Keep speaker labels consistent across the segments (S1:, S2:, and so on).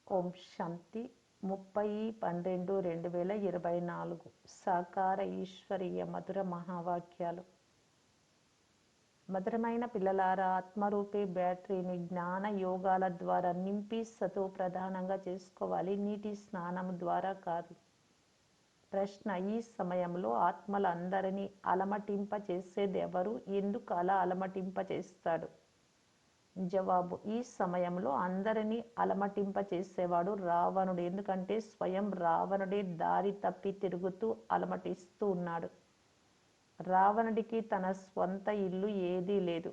S1: ఓం శాంతి 30/12/2024 సాకార ఈశ్వరీయ మధుర మహావాక్యాలు. మధురమైన పిల్లలారా, ఆత్మరూపే బ్యాటరీని జ్ఞాన యోగాల ద్వారా నింపి సతో ప్రధానంగా చేసుకోవాలి, నీటి స్నానం ద్వారా కాదు. ప్రశ్న: ఈ సమయంలో ఆత్మల అందరినీ అలమటింప చేసేది ఎవరు? ఎందుకు అలా అలమటింప చేస్తాడు? జవాబు: ఈ సమయంలో అందరినీ అలమటింప చేసేవాడు రావణుడు. ఎందుకంటే స్వయం రావణుడే దారి తప్పి తిరుగుతూ అలమటిస్తూ ఉన్నాడు. రావణుడికి తన స్వంత ఇల్లు ఏదీ లేదు.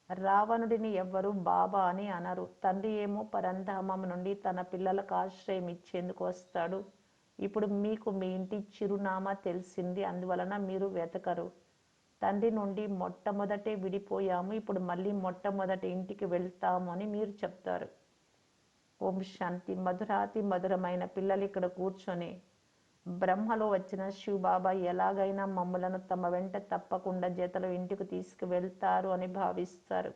S1: రావణుడిని ఎవ్వరూ బాబా అని అనరు. తండ్రి ఏమో పరంధామం నుండి తన పిల్లలకు ఆశ్రయం ఇచ్చేందుకు వస్తాడు. ఇప్పుడు మీకు మీ ఇంటి చిరునామా తెలిసింది, అందువలన మీరు వెతకరు. తండ్రి నుండి మొట్టమొదటే విడిపోయాము, ఇప్పుడు మళ్ళీ మొట్టమొదటి ఇంటికి వెళ్తాము అని మీరు చెప్తారు. ఓం శాంతి. మధురాతి మధురమైన పిల్లలు ఇక్కడ కూర్చొని బ్రహ్మలో వచ్చిన శివబాబా ఎలాగైనా మమ్ములను తమ వెంట తప్పకుండా జతలో ఇంటికి తీసుకువెళ్తారు అని భావిస్తారు.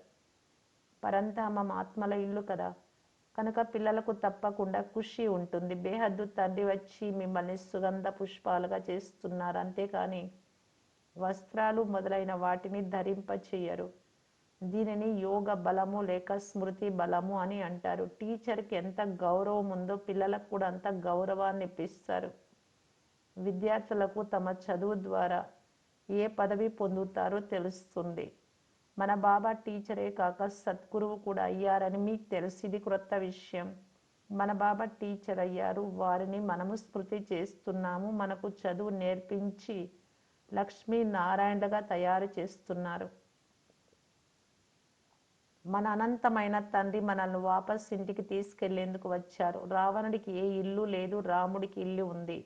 S1: పరంధామం ఆత్మల ఇల్లు కదా, కనుక పిల్లలకు తప్పకుండా ఖుషి ఉంటుంది. బేహద్దు తండ్రి వచ్చి మిమ్మల్ని సుగంధ పుష్పాలుగా చేస్తున్నారు, అంతేకాని వస్త్రాలు మొదలైన వాటిని ధరింపచేయరు. దీనిని యోగ బలము లేక స్మృతి బలము అని అంటారు. టీచర్కి ఎంత గౌరవం ఉందో పిల్లలకు కూడా అంత గౌరవాన్ని ఇప్పిస్తారు. విద్యార్థులకు తమ చదువు ద్వారా ఏ పదవి పొందుతారో తెలుస్తుంది. మన బాబా టీచరే కాక సద్గురువు కూడా అయ్యారని మీకు తెలుసు. ఇది క్రొత్త విషయం. మన బాబా టీచర్ అయ్యారు, వారిని మనము స్మృతి చేస్తున్నాము. మనకు చదువు నేర్పించి లక్ష్మీనారాయణగా తయారు చేస్తున్నారు. మన అనంతమైన తండ్రి మనల్ని వాపస్ ఇంటికి తీసుకెళ్లేందుకు వచ్చారు. రావణుడికి ఏ ఇల్లు లేదు, రాముడికి ఇల్లు ఉంది.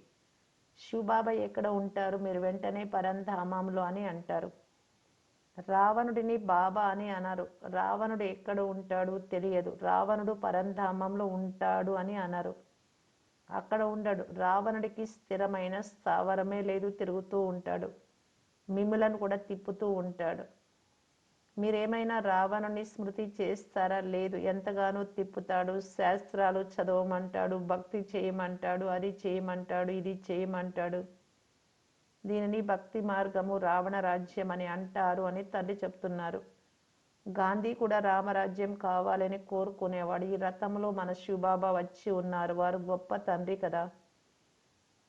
S1: శివబాబా ఎక్కడ ఉంటారు? మీరు వెంటనే పరంధామంలో అని అంటారు. రావణుడిని బాబా అని అనరు. రావణుడు ఎక్కడ ఉంటాడు తెలియదు. రావణుడు పరంధామంలో ఉంటాడు అని అనరు. అక్కడ ఉండడు. రావణుడికి స్థిరమైన స్థావరమే లేదు, తిరుగుతూ ఉంటాడు. మిమ్ములను కూడా తిప్పుతూ ఉంటాడు. మీరేమైనా రావణుని స్మృతి చేస్తారా? లేదు. ఎంతగానో తిప్పుతాడు. శాస్త్రాలు చదవమంటాడు, భక్తి చేయమంటాడు, అది చేయమంటాడు, ఇది చేయమంటాడు. దీనిని భక్తి మార్గము, రావణ రాజ్యం అని అంటారు అని తండ్రి చెప్తున్నారు. గాంధీ కూడా రామరాజ్యం కావాలని కోరుకునేవాడు. ఈ రథంలో మన శివబాబా వచ్చి ఉన్నారు. వారు గొప్ప తండ్రి కదా.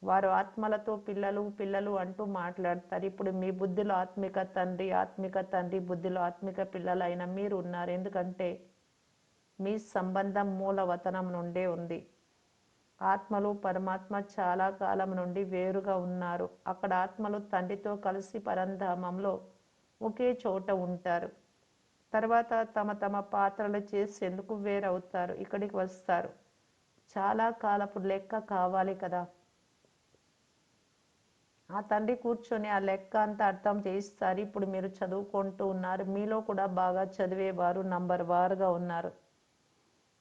S1: వారు ఆత్మలతో పిల్లలు పిల్లలు అంటూ మాట్లాడతారు. ఇప్పుడు మీ బుద్ధిలో ఆత్మిక తండ్రి బుద్ధిలో ఆత్మిక పిల్లలైన మీరు ఉన్నారు. ఎందుకంటే మీ సంబంధం మూలవతనం నుండే ఉంది. ఆత్మలు పరమాత్మ చాలా కాలం నుండి వేరుగా ఉన్నారు. అక్కడ ఆత్మలు తండ్రితో కలిసి పరంధామంలో ఒకే చోట ఉంటారు. తర్వాత తమ తమ పాత్రలు చేసేందుకు వేరవుతారు. ఇక్కడికి వస్తారు. చాలా కాలపు లెక్క కావాలి కదా. ఆ తండ్రి కూర్చొని ఆ లెక్క అంతా అర్థం చేయిస్తారు. ఇప్పుడు మీరు చదువుకుంటూ ఉన్నారు. మీలో కూడా బాగా చదివేవారు నంబర్ వారుగా ఉన్నారు.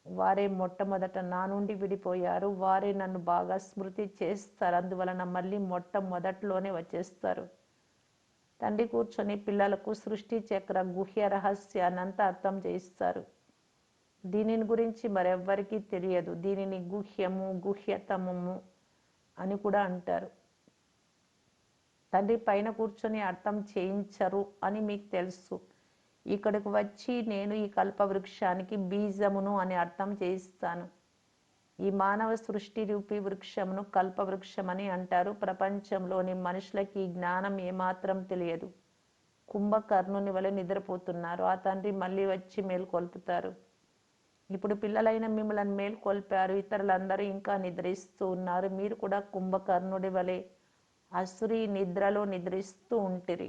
S1: వారే మొట్టమొదట నా నుండి విడిపోయారు. వారే నన్ను బాగా స్మృతి చేస్తారు. అందువలన మళ్ళీ మొట్టమొదట్లోనే వచ్చేస్తారు. తండ్రి కూర్చొని పిల్లలకు సృష్టి చక్ర గుహ్య రహస్యాన్నంతా అర్థం చేయిస్తారు. దీనిని గురించి మరెవ్వరికీ తెలియదు. దీనిని గుహ్యము, గుహ్యతమము అని కూడా అంటారు. తండ్రి పైన కూర్చొని అర్థం చేయించరు అని మీకు తెలుసు. ఇక్కడికి వచ్చి నేను ఈ కల్పవృక్షానికి బీజమును అని అర్థం చేయిస్తాను. ఈ మానవ సృష్టి రూపీ వృక్షమును కల్పవృక్షమని అంటారు. ప్రపంచంలోని మనుషులకి ఈ జ్ఞానం ఏమాత్రం తెలియదు. కుంభకర్ణుని వలె నిద్రపోతున్నారు. ఆ తండ్రి మళ్ళీ వచ్చి మేల్కొల్పుతారు. ఇప్పుడు పిల్లలైన మిమ్మల్ని మేల్కొల్పారు. ఇతరులందరూ ఇంకా నిద్రిస్తూ ఉన్నారు. మీరు కూడా కుంభకర్ణుడి వలె అసురీ నిద్రలో నిద్రిస్తూ ఉంటిరి.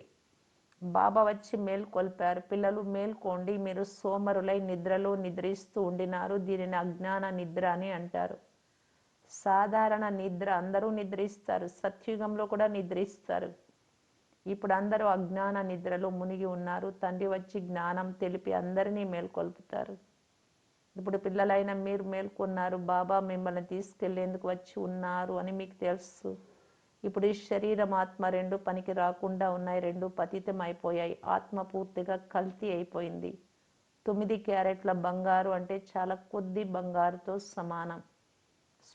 S1: బాబా వచ్చి మేల్కొల్పారు. పిల్లలు మేల్కోండి, మీరు సోమరులై నిద్రలో నిద్రిస్తూ ఉండినారు. దీనిని అజ్ఞాన నిద్ర అని అంటారు. సాధారణ నిద్ర అందరూ నిద్రిస్తారు. సత్యుగంలో కూడా నిద్రిస్తారు. ఇప్పుడు అందరూ అజ్ఞాన నిద్రలో మునిగి ఉన్నారు. తండ్రి వచ్చి జ్ఞానం తెలిపి అందరినీ మేల్కొల్పుతారు. ఇప్పుడు పిల్లలైన మీరు మేల్కొన్నారు. బాబా మిమ్మల్ని తీసుకెళ్లేందుకు వచ్చి ఉన్నారు అని మీకు తెలుసు. ఇప్పుడు ఈ శరీరం ఆత్మ రెండు పనికి రాకుండా ఉన్నాయి. రెండు పతితం అయిపోయాయి. ఆత్మ పూర్తిగా కల్తీ అయిపోయింది. 9 క్యారెట్ల బంగారు అంటే చాలా కొద్ది బంగారుతో సమానం.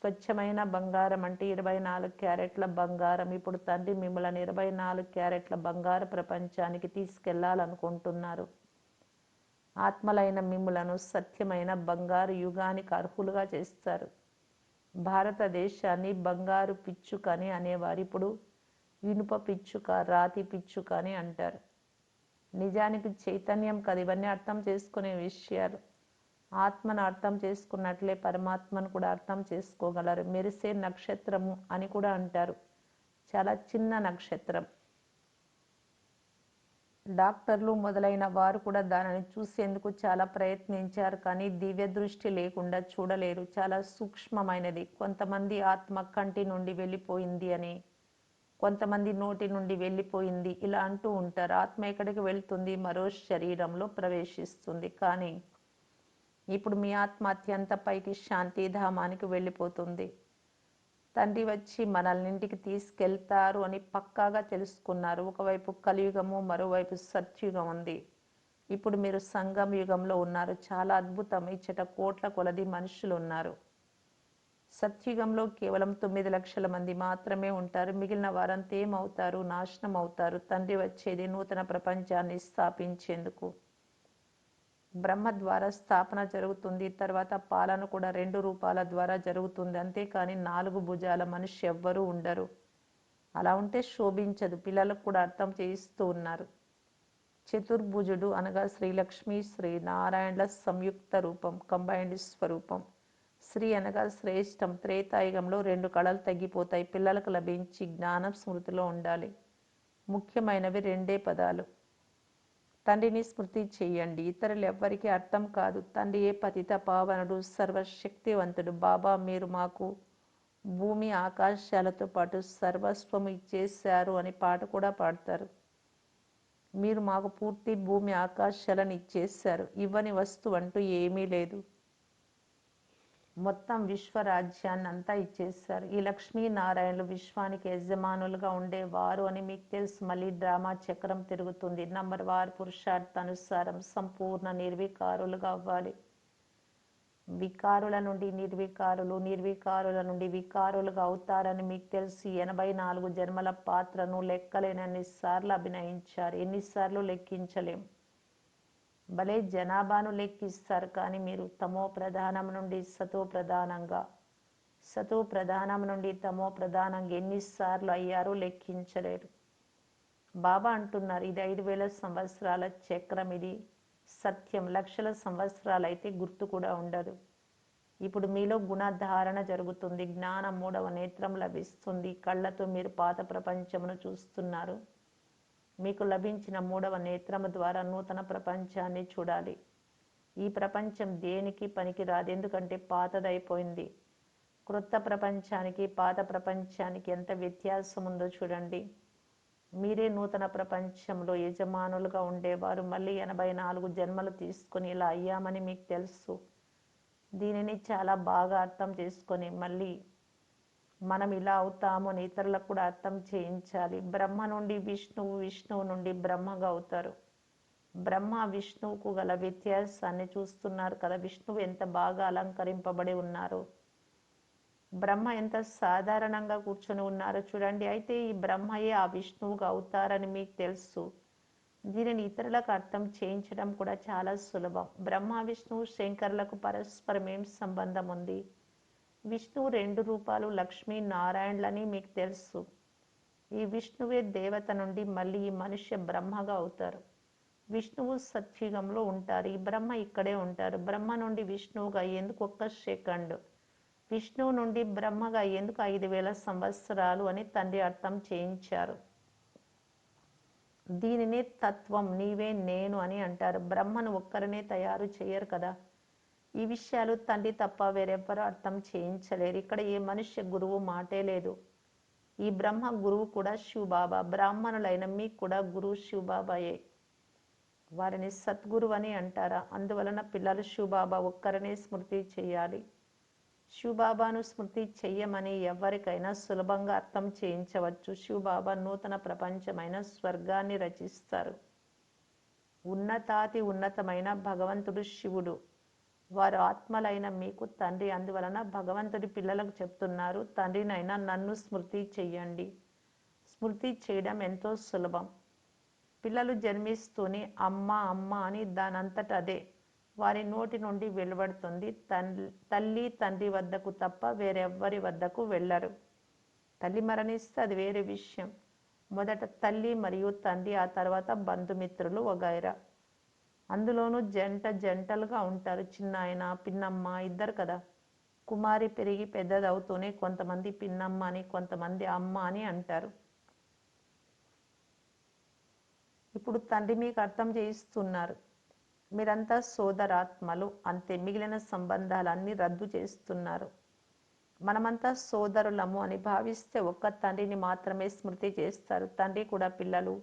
S1: స్వచ్ఛమైన బంగారం అంటే 24 క్యారెట్ల బంగారం. ఇప్పుడు తండ్రి మిమ్మల్ని 24 క్యారెట్ల బంగారు ప్రపంచానికి తీసుకెళ్లాలనుకుంటున్నారు. ఆత్మలైన మిమ్ములను సత్యమైన బంగారు యుగానికి అర్హులుగా చేస్తారు. భారతదేశాన్ని బంగారు పిచ్చుక అని అనేవారు. ఇప్పుడు ఇనుప పిచ్చుక, రాతి పిచ్చుక అని అంటారు. నిజానికి చైతన్యం కదా ఇవన్నీ అర్థం చేసుకునే విషయాలు. ఆత్మను అర్థం చేసుకున్నట్లే పరమాత్మను కూడా అర్థం చేసుకోగలరు. మెరిసే నక్షత్రము అని కూడా అంటారు. చాలా చిన్న నక్షత్రం. డాక్టర్లు మొదలైన వారు కూడా దానిని చూసేందుకు చాలా ప్రయత్నించారు, కానీ దివ్య దృష్టి లేకుండా చూడలేరు. చాలా సూక్ష్మమైనది. కొంతమంది ఆత్మ కంటి నుండి వెళ్ళిపోయింది అని, కొంతమంది నోటి నుండి వెళ్ళిపోయింది ఇలా అంటూ ఉంటారు. ఆత్మ ఎక్కడికి వెళ్తుంది? మరో శరీరంలో ప్రవేశిస్తుంది. కానీ ఇప్పుడు మీ ఆత్మ అత్యంత పైకి శాంతిధామానికి వెళ్ళిపోతుంది. తండ్రి వచ్చి మనల్ని ఇంటికి తీసుకెళ్తారు అని పక్కాగా తెలుసుకున్నారు. ఒకవైపు కలియుగము, మరోవైపు సత్యుగం ఉంది. ఇప్పుడు మీరు సంగమ యుగంలో ఉన్నారు. చాలా అద్భుతం. ఇచ్చట కోట్ల కొలది మనుషులు ఉన్నారు. సత్యుగంలో కేవలం 9 లక్షల మంది మాత్రమే ఉంటారు. మిగిలిన వారంతా ఏమవుతారు? నాశనం అవుతారు. తండ్రి వచ్చేది నూతన ప్రపంచాన్ని స్థాపించేందుకు. బ్రహ్మ ద్వారా స్థాపన జరుగుతుంది. తర్వాత పాలన కూడా 2 రూపాల ద్వారా జరుగుతుంది. అంతేకాని 4 భుజాల మనిషి ఎవ్వరూ ఉండరు. అలా ఉంటే శోభించదు. పిల్లలకు కూడా అర్థం చేయిస్తూ ఉన్నారు. చతుర్భుజుడు అనగా శ్రీలక్ష్మి, శ్రీ నారాయణల సంయుక్త రూపం, కంబైన్డ్ స్వరూపం. శ్రీ అనగా శ్రేష్టం. త్రేతాయుగంలో 2 కళలు తగ్గిపోతాయి. పిల్లలకు లభించి జ్ఞానం స్మృతిలో ఉండాలి. ముఖ్యమైనవి 2 పదాలు. తండ్రిని స్మృతి చెయ్యండి. ఇతరులు ఎవ్వరికీ అర్థం కాదు. తండ్రియే పతిత పావనుడు, సర్వశక్తివంతుడు. బాబా మీరు మాకు భూమి ఆకాశాలతో పాటు సర్వస్వము ఇచ్చేశారు అని పాట కూడా పాడతారు. మీరు మాకు పూర్తి భూమి ఆకాశాలను ఇచ్చేశారు. ఇవ్వని వస్తువు అంటూ ఏమీ లేదు. మొత్తం విశ్వరాజ్యాన్ని అంతా ఇచ్చేశారు. ఈ లక్ష్మీనారాయణలు విశ్వానికి యజమానులుగా ఉండేవారు అని మీకు తెలుసు. మళ్ళీ డ్రామా చక్రం తిరుగుతుంది. నంబర్ వారు పురుషార్థానుసారం సంపూర్ణ నిర్వికారులుగా అవ్వాలి. వికారుల నుండి నిర్వికారులు, నిర్వికారుల నుండి వికారులుగా అవుతారని మీకు తెలుసు. 84 జన్మల పాత్రను లెక్కలేనన్ని సార్లు అభినయించారు. ఎన్నిసార్లు లెక్కించలేం. భలే జనాభాను లెక్కిస్తారు, కానీ మీరు తమో ప్రధానం నుండి సతో ప్రధానంగా, సతో ప్రధానం నుండి తమో ప్రధానంగా ఎన్నిసార్లు అయ్యారో లెక్కించలేరు. బాబా అంటున్నారు, ఇది 5000 సంవత్సరాల చక్రం. ఇది సత్యం. లక్షల సంవత్సరాలైతే గుర్తు కూడా ఉండదు. ఇప్పుడు మీలో గుణధారణ జరుగుతుంది. జ్ఞానం 3వ నేత్రం లభిస్తుంది. కళ్ళతో మీరు పాత ప్రపంచమును చూస్తున్నారు. మీకు లభించిన 3వ నేత్రము ద్వారా నూతన ప్రపంచాన్ని చూడాలి. ఈ ప్రపంచం దేనికి పనికి రాదు, ఎందుకంటే పాతదైపోయింది. క్రొత్త ప్రపంచానికి పాత ప్రపంచానికి ఎంత వ్యత్యాసం ఉందో చూడండి. మీరే నూతన ప్రపంచంలో యజమానులుగా ఉండేవారు. మళ్ళీ 84 జన్మలు తీసుకొని ఇలా అయ్యామని మీకు తెలుసు. దీనిని చాలా బాగా అర్థం చేసుకొని మళ్ళీ మనం ఇలా అవుతాము అని ఇతరులకు కూడా అర్థం చేయించాలి. బ్రహ్మ నుండి విష్ణువు, విష్ణువు నుండి బ్రహ్మగా అవుతారు. బ్రహ్మ విష్ణువుకు గల వ్యత్యాసాన్ని చూస్తున్నారు కదా. విష్ణువు ఎంత బాగా అలంకరింపబడి ఉన్నారు. బ్రహ్మ ఎంత సాధారణంగా కూర్చొని ఉన్నారో చూడండి. అయితే ఈ బ్రహ్మయే ఆ విష్ణువుగా అవుతారని మీకు తెలుసు. దీనిని ఇతరులకు అర్థం చేయించడం కూడా చాలా సులభం. బ్రహ్మ, విష్ణువు, శంకర్లకు పరస్పరం ఏం సంబంధం ఉంది? విష్ణువు 2 రూపాలు లక్ష్మీ నారాయణలని మీకు తెలుసు. ఈ విష్ణువే దేవత నుండి మళ్ళీ ఈ మనుష్య బ్రహ్మగా అవుతారు. విష్ణువు సత్యుగంలో ఉంటారు. ఈ బ్రహ్మ ఇక్కడే ఉంటారు. బ్రహ్మ నుండి విష్ణువుగా అయ్యేందుకు 1 సెకండ్, విష్ణువు నుండి బ్రహ్మగా అయ్యేందుకు 5000 సంవత్సరాలు అని తండ్రి అర్థం చేయించారు. దీనినే తత్వం, నీవే నేను అని అంటారు. బ్రహ్మను ఒక్కరినే తయారు చేయరు కదా. ఈ విషయాలు తండ్రి తప్ప వేరెవ్వరూ అర్థం చేయించలేరు. ఇక్కడ ఏ మనుష్య గురువు మాటే లేదు. ఈ బ్రహ్మ గురువు కూడా శివబాబా. బ్రాహ్మణులైన మీకు కూడా గురువు శివబాబాయే. వారిని సద్గురువు అని అంటారా? అందువలన పిల్లలు శివబాబా ఒక్కరినే స్మృతి చేయాలి. శివబాబాను స్మృతి చెయ్యమని ఎవరికైనా సులభంగా అర్థం చేయించవచ్చు. శివబాబా నూతన ప్రపంచమైన స్వర్గాన్ని రచిస్తారు. ఉన్నతాతి ఉన్నతమైన భగవంతుడు శివుడు. వారు ఆత్మలైన మీకు తండ్రి. అందువలన భగవంతుడి పిల్లలకు చెప్తున్నారు, తండ్రినైనా నన్ను స్మృతి చెయ్యండి. స్మృతి చేయడం ఎంతో సులభం. పిల్లలు జన్మిస్తూనే అమ్మ అమ్మ అని దానంతట అదే వారి నోటి నుండి వెలువడుతుంది. తల్లి తండ్రి వద్దకు తప్ప వేరెవ్వరి వద్దకు వెళ్ళరు. తల్లి మరణిస్తే అది వేరే విషయం. మొదట తల్లి మరియు తండ్రి, ఆ తర్వాత బంధుమిత్రులు వగైరా. అందులోనూ జంటలుగా ఉంటారు. చిన్నాయన పిన్నమ్మ ఇద్దరు కదా. కుమారి పెరిగి పెద్దదవుతూనే కొంతమంది పిన్నమ్మ అని, కొంతమంది అమ్మ అని అంటారు. ఇప్పుడు తండ్రి మీకు అర్థం చేయిస్తున్నారు, మీరంతా సోదరాత్మలు అంతే. మిగిలిన సంబంధాలన్నీ రద్దు చేస్తున్నారు. మనమంతా సోదరులము అని భావిస్తే ఒక్క తండ్రిని మాత్రమే స్మృతి చేస్తారు. తండ్రి కూడా పిల్లలు.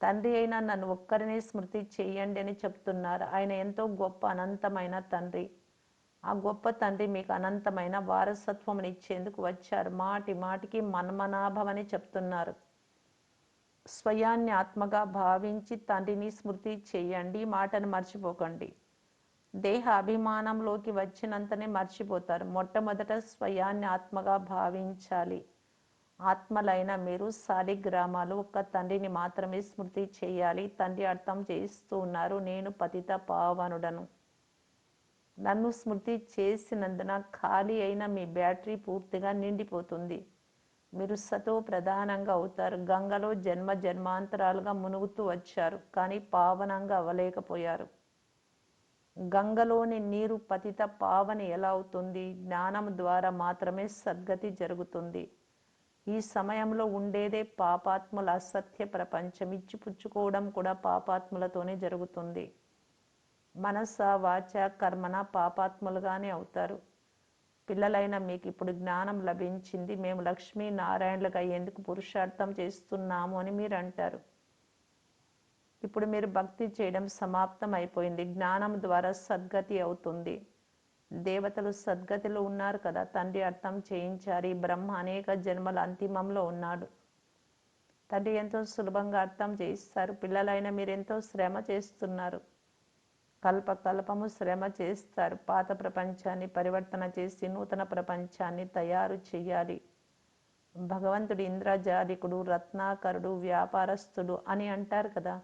S1: తండ్రి అయినా నన్ను ఒక్కరినే స్మృతి చేయండి అని చెప్తున్నారు. ఆయన ఎంతో గొప్ప అనంతమైన తండ్రి. ఆ గొప్ప తండ్రి మీకు అనంతమైన వారసత్వం ఇచ్చేందుకు వచ్చారు. మాటి మాటికి మన్మనాభవని చెప్తున్నారు. స్వయాన్ని ఆత్మగా భావించి తండ్రిని స్మృతి చేయండి. మాటను మర్చిపోకండి. దేహ అభిమానంలోకి వచ్చినంతనే మర్చిపోతారు. మొట్టమొదట స్వయాన్ని ఆత్మగా భావించాలి. ఆత్మలైన మీరు శాలిగ్రామాలు. ఒక్క తండ్రిని మాత్రమే స్మృతి చేయాలి. తండ్రి అర్థం చేయిస్తూ ఉన్నారు, నేను పతిత పావనుడను. నన్ను స్మృతి చేసినందున ఖాళీ అయిన మీ బ్యాటరీ పూర్తిగా నిండిపోతుంది. మీరు సతో ప్రధానంగా అవుతారు. గంగలో జన్మ జన్మాంతరాలుగా మునుగుతూ వచ్చారు, కానీ పావనంగా అవ్వలేకపోయారు. గంగలోని నీరు పతిత పావని ఎలా అవుతుంది? జ్ఞానం ద్వారా మాత్రమే సద్గతి జరుగుతుంది. ఈ సమయంలో ఉండేదే పాపాత్ముల అసత్య ప్రపంచం. ఇచ్చిపుచ్చుకోవడం కూడా పాపాత్ములతోనే జరుగుతుంది. మనస వాచ కర్మన పాపాత్ములుగానే అవుతారు. పిల్లలైన మీకు ఇప్పుడు జ్ఞానం లభించింది. మేము లక్ష్మీ నారాయణులకు అయ్యేందుకు పురుషార్థం చేస్తున్నాము అని మీరు అంటారు. ఇప్పుడు మీరు భక్తి చేయడం సమాప్తం అయిపోయింది. జ్ఞానం ద్వారా సద్గతి అవుతుంది. దేవతలు సద్గతిలో ఉన్నారు కదా. తండ్రి అర్థం చేయించారు, ఈ బ్రహ్మ అనేక జన్మల అంతిమంలో ఉన్నాడు. తండ్రి ఎంతో సులభంగా అర్థం చేయిస్తారు. పిల్లలైన మీరెంతో శ్రమ చేస్తున్నారు. కల్పము శ్రమ చేస్తారు. పాత ప్రపంచాన్ని పరివర్తన చేసి నూతన ప్రపంచాన్ని తయారు చేయాలి. భగవంతుడు ఇంద్రజాలికుడు, రత్నాకరుడు, వ్యాపారస్తుడు అని అంటారు కదా.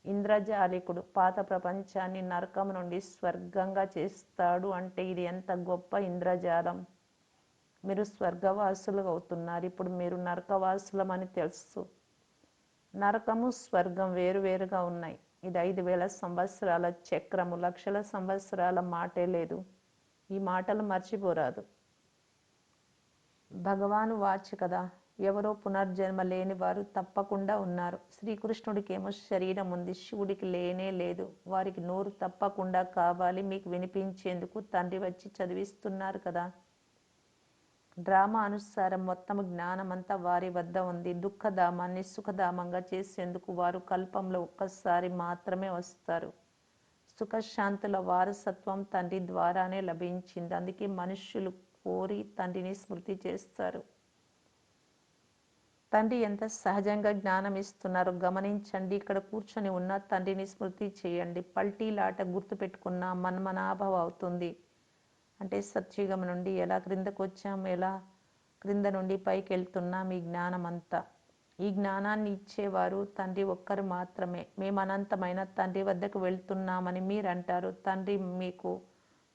S1: ఇంద్రజాలికుడు పాత ప్రపంచాన్ని నరకం నుండి స్వర్గంగా చేస్తాడు అంటే ఇది ఎంత గొప్ప ఇంద్రజాలం. మీరు స్వర్గవాసులు అవుతున్నారు. ఇప్పుడు మీరు నరకవాసులమని తెలుసు. నరకము స్వర్గం వేరువేరుగా ఉన్నాయి. ఇది 5,000 సంవత్సరాల చక్రము. లక్షల సంవత్సరాల మాటే లేదు. ఈ మాటలు మర్చిపోరాదు. భగవాను వాచ్ కదా. ఎవరో పునర్జన్మ లేని వారు తప్పకుండా ఉన్నారు. శ్రీకృష్ణుడికేమో శరీరం ఉంది, శివుడికి లేనే లేదు. వారికి నోరు తప్పకుండా కావాలి. మీకు వినిపించేందుకు తండ్రి వచ్చి చదివిస్తున్నారు కదా. డ్రామా అనుసారం మొత్తం జ్ఞానమంతా వారి వద్ద ఉంది. దుఃఖధామాన్ని సుఖధామంగా చేసేందుకు వారు కల్పంలో ఒక్కసారి మాత్రమే వస్తారు. సుఖశాంతుల వారసత్వం తండ్రి ద్వారానే లభించింది. అందుకే మనుష్యులు కోరి తండ్రిని స్మృతి చేస్తారు. తండ్రి ఎంత సహజంగా జ్ఞానం ఇస్తున్నారో గమనించండి. ఇక్కడ కూర్చొని ఉన్న తండ్రిని స్మృతి చేయండి. పల్టీలాట గుర్తుపెట్టుకున్న మన్మనాభవ అవుతుంది. అంటే సత్యుగం నుండి ఎలా క్రిందకు వచ్చాం, ఎలా క్రింద నుండి పైకి వెళ్తున్నాం, ఈ జ్ఞానం అంతా. ఈ జ్ఞానాన్ని ఇచ్చేవారు తండ్రి ఒక్కరు మాత్రమే. మేము అనంతమైన తండ్రి వద్దకు వెళ్తున్నామని మీరు అంటారు. తండ్రి మీకు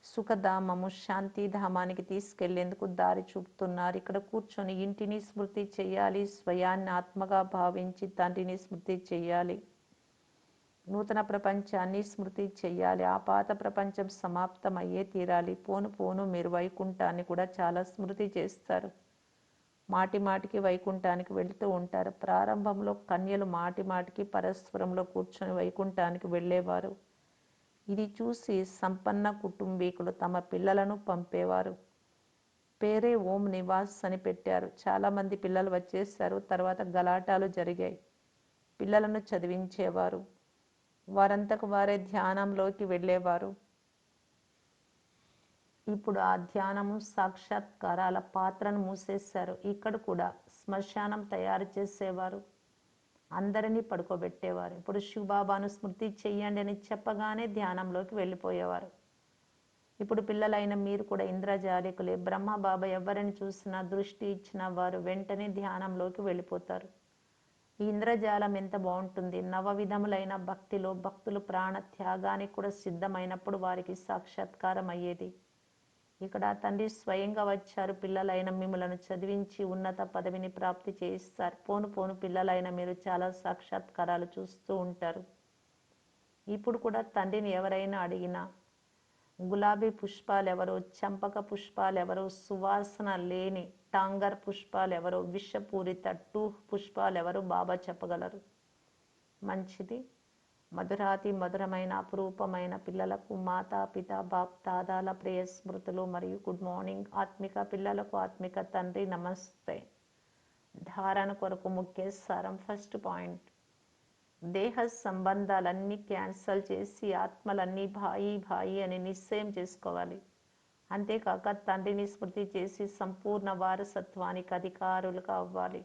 S1: సుఖధామము, శాంతిధామానికి తీసుకెళ్లేందుకు దారి చూపుతున్నారు. ఇక్కడ కూర్చొని ఇంటిని స్మృతి చేయాలి. స్వయాన్ని ఆత్మగా భావించి తండ్రిని స్మృతి చేయాలి. నూతన ప్రపంచాన్ని స్మృతి చెయ్యాలి. ఆ పాత ప్రపంచం సమాప్తం అయ్యే తీరాలి. పోను పోను మీరు వైకుంఠాన్ని కూడా చాలా స్మృతి చేస్తారు. మాటి మాటికి వైకుంఠానికి వెళుతూ ఉంటారు. ప్రారంభంలో కన్యలు మాటి మాటికి పరస్పరంలో కూర్చొని వైకుంఠానికి వెళ్ళేవారు. ఇది చూసి సంపన్న కుటుంబీకులు తమ పిల్లలను పంపేవారు. పేరే ఓం నివాస్ అని పెట్టారు. చాలామంది పిల్లలు వచ్చేసారు. తర్వాత గలాటాలు జరిగాయి. పిల్లలను చదివించేవారు. వారంతకు వారే ధ్యానంలోకి వెళ్ళేవారు. ఇప్పుడు ఆ ధ్యానము సాక్షాత్కారాల పాత్రను మూసేశారు. ఇక్కడ కూడా శ్మశానం తయారు చేసేవారు. అందరినీ పడుకోబెట్టేవారు. ఇప్పుడు శివబాబాను స్మృతి చెయ్యండి అని చెప్పగానే ధ్యానంలోకి వెళ్ళిపోయేవారు. ఇప్పుడు పిల్లలైన మీరు కూడా ఇంద్రజాలికులే. బ్రహ్మ బాబా ఎవరిని చూసినా దృష్టి ఇచ్చినా వారు వెంటనే ధ్యానంలోకి వెళ్ళిపోతారు. ఈ ఇంద్రజాలం ఎంత బాగుంటుంది. నవ విధములైన భక్తిలో భక్తులు ప్రాణ త్యాగానికి కూడా సిద్ధమైనప్పుడు వారికి సాక్షాత్కారం అయ్యేది. ఇక్కడ తండ్రి స్వయంగా వచ్చారు. పిల్లలైన మిమ్మలను చదివించి ఉన్నత పదవిని ప్రాప్తి చేయిస్తారు. పోను పోను పిల్లలైన మీరు చాలా సాక్షాత్కారాలు చూస్తూ ఉంటారు. ఇప్పుడు కూడా తండ్రిని ఎవరైనా అడిగినా గులాబీ పుష్పాలెవరో, చంపక పుష్పాలెవరో, సువాసన లేని టాంగర్ పుష్పాలెవరో, విషపూరిత టూహ్ పుష్పాలెవరో బాబా చెప్పగలరు. మంచిది. మధురాతి మధురమైన అపురూపమైన పిల్లలకు మాతాపిత బాప్ దాదాల ప్రియ స్మృతులు మరియు గుడ్ మార్నింగ్. ఆత్మిక పిల్లలకు ఆత్మిక తండ్రి నమస్తే. ధారణ కొరకు ముఖ్య సారం. ఫస్ట్ పాయింట్, దేహ సంబంధాలన్నీ క్యాన్సల్ చేసి ఆత్మలన్నీ భాయి భాయి అని నిశ్చయం చేసుకోవాలి. అంతేకాక తండ్రిని స్మృతి చేసి సంపూర్ణ వారసత్వానికి అధికారులుగా అవ్వాలి.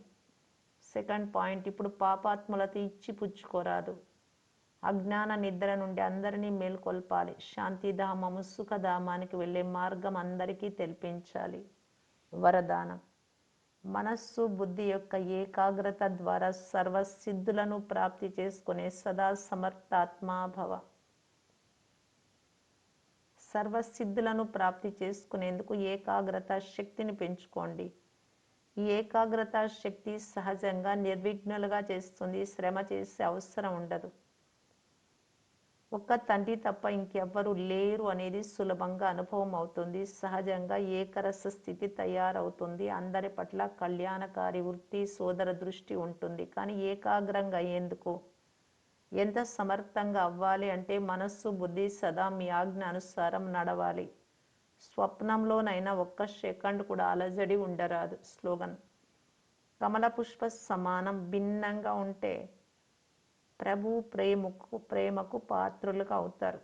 S1: సెకండ్ పాయింట్, ఇప్పుడు పాపాత్ములతో ఇచ్చి పుచ్చుకోరాదు. అజ్ఞాన నిద్ర నుండి అందరినీ మేల్కొల్పాలి. శాంతిధామము సుఖధామానికి వెళ్ళే మార్గం అందరికీ తెలిపించాలి. వరదానం, మనస్సు బుద్ధి యొక్క ఏకాగ్రత ద్వారా సర్వసిద్ధులను ప్రాప్తి చేసుకునే సదా సమర్థాత్మాభవ. సర్వసిద్ధులను ప్రాప్తి చేసుకునేందుకు ఏకాగ్రత శక్తిని పెంచుకోండి. ఈ ఏకాగ్రత శక్తి సహజంగా నిర్విఘ్నులుగా చేస్తుంది. శ్రమ చేసే అవసరం ఉండదు. ఒక్క తండ్రి తప్ప ఇంకెవ్వరూ లేరు అనేది సులభంగా అనుభవం అవుతుంది. సహజంగా ఏకరస స్థితి తయారవుతుంది. అందరి పట్ల కళ్యాణకారి వృత్తి సోదర దృష్టి ఉంటుంది. కానీ ఏకాగ్రంగా అయ్యేందుకు ఎంత సమర్థంగా అవ్వాలి అంటే మనస్సు బుద్ధి సదా మీ ఆజ్ఞ అనుసారం నడవాలి. స్వప్నంలోనైనా ఒక్క సెకండ్ కూడా అలజడి ఉండరాదు. స్లోగన్, కమల పుష్ప సమానం భిన్నంగా ఉంటే ప్రభు ప్రేమకు పాత్రులుగా అవుతారు.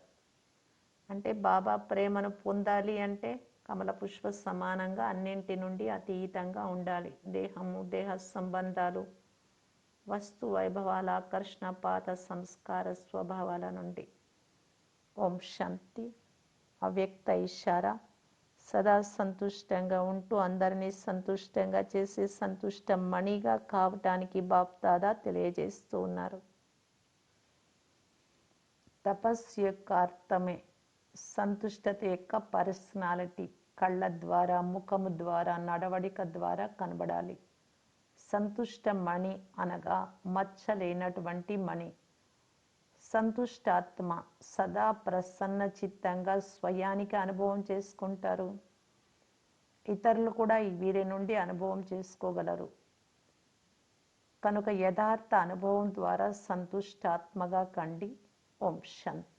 S1: అంటే బాబా ప్రేమను పొందాలి అంటే కమల పుష్ప సమానంగా అన్నింటి నుండి అతీతంగా ఉండాలి. దేహము, దేహ సంబంధాలు, వస్తు వైభవాల ఆకర్షణ, పాత సంస్కార స్వభావాల నుండి. ఓం శాంతి. అవ్యక్త ఇషారా, సదా సంతుష్టంగా ఉంటూ అందరినీ సంతుష్టంగా చేసి సంతుష్ట మణిగా కావటానికి బాప్ దాదా తెలియజేస్తూ ఉన్నారు. తపస్సు యొక్క అర్థమే సంతుష్టత యొక్క పర్సనాలిటీ కళ్ళ ద్వారా, ముఖము ద్వారా, నడవడిక ద్వారా కనబడాలి. సంతుష్ట మణి అనగా మచ్చలేనటువంటి మణి. సంతుష్టాత్మ సదా ప్రసన్న చిత్తంగా స్వయానికి అనుభవం చేసుకుంటారు. ఇతరులు కూడా వీరి నుండి అనుభవం చేసుకోగలరు. కనుక యథార్థ అనుభవం ద్వారా సంతుష్టాత్మగా కండి. ఓం శాంతి.